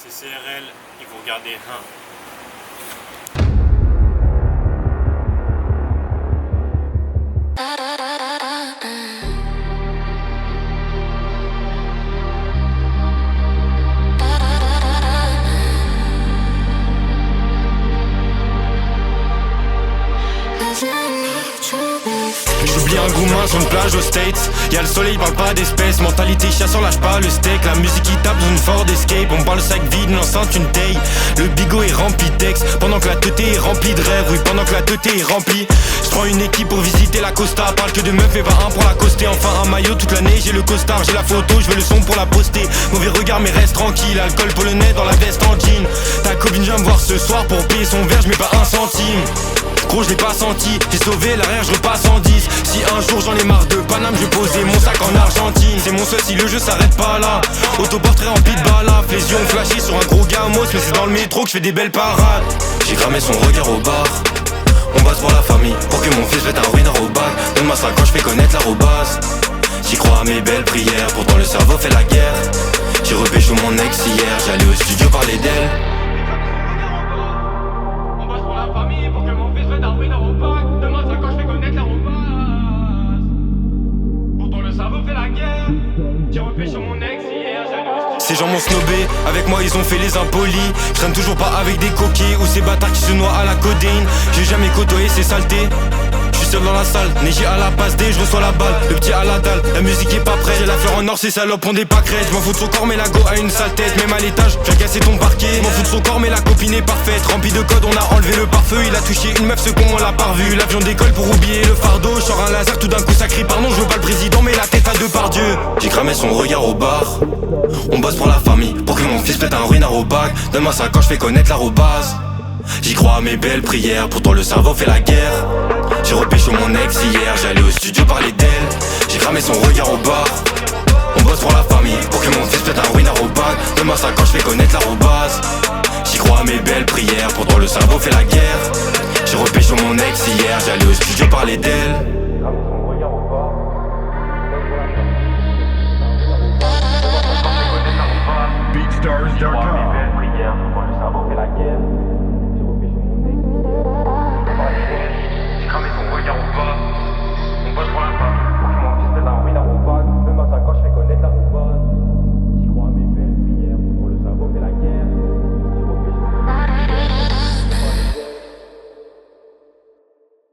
C'est CRL et vous regardez 1. J'oublie un gourmand sur une plage aux States. Y'a le soleil, parle pas d'espèces. Mentalité chasseur, lâche pas le steak. La musique qui tape dans une Ford Escape. On parle le sac vide, l'enceinte une taille. Le bigot est rempli de texte. Pendant que la teuté est remplie de rêves. Oui, pendant que la teuté est remplie. J'prends une équipe pour visiter la Costa. Parle que de meufs mais pas un pour la coster. Enfin un maillot toute l'année, j'ai le costard. J'ai la photo, je veux le son pour la poster. Mauvais regard mais reste tranquille. Alcool polonais dans la veste en jean. Ta copine vient me voir ce soir pour payer son verre, je mets pas un centime. Gros je l'ai pas senti, j'ai sauvé l'arrière, je repasse en 10. Si un jour j'en ai marre de Paname, je vais poser mon sac en Argentine. C'est mon seul si le jeu s'arrête pas là. Autoportrait rempli de balafres, les yeux ont flashé sur un gros gamos. Mais c'est dans le métro que je fais des belles parades. J'ai cramé son regard au bar. On bosse pour la famille, pour que mon fils mette un winner au bac. Donne-moi ça quand je fais connaître l'arrobase. J'y crois à mes belles prières, pourtant le cerveau fait la guerre. J'ai repêché mon ex hier, j'allais au studio parler d'elle. Ces gens m'ont snobé, avec moi ils ont fait les impolis. Je traîne toujours pas avec des coquilles ou ces bâtards qui se noient à la codéine. J'ai jamais côtoyé ces saletés. Je suis seul dans la salle, neigé à la passe D, je reçois la balle, le petit à la dalle, la musique est pas prête. J'ai la fleur en or, ces salopes ont des pâquerettes. Je m'en fous de son corps mais la go a une sale tête. Même à l'étage, j'ai cassé ton parquet. M'en fous de son corps mais la copine est parfaite. Rempli de code, on a enlevé le pare-feu. Il a touché une meuf, ce con on l'a pas revu. L'avion décolle pour oublier le fardeau. Je sors un laser, tout d'un coup ça crie pardon. Je veux pas le président mais la tête à deux par Dieu. J'ai cramé son regard au bar. On bosse pour la famille, pour que mon fils pète un ruinard au bac. Donne-moi ça quand je fais connaître l'arrobase. J'y crois à mes belles prières, pourtant le cerveau fait la guerre. J'ai repêché mon ex hier, j'allais au studio parler d'elle. J'ai cramé son regard au bar. On bosse pour la famille, pour que mon fils pète un ruinard au bac. Donne-moi ça quand je fais connaître l'arrobase. J'y crois à mes belles prières, pourtant le cerveau fait la guerre. J'ai repêché mon ex hier, j'allais au studio parler d'elle. BeatStars.com. J'y crois à mes belles prières, pourtant le cerveau fait la guerre.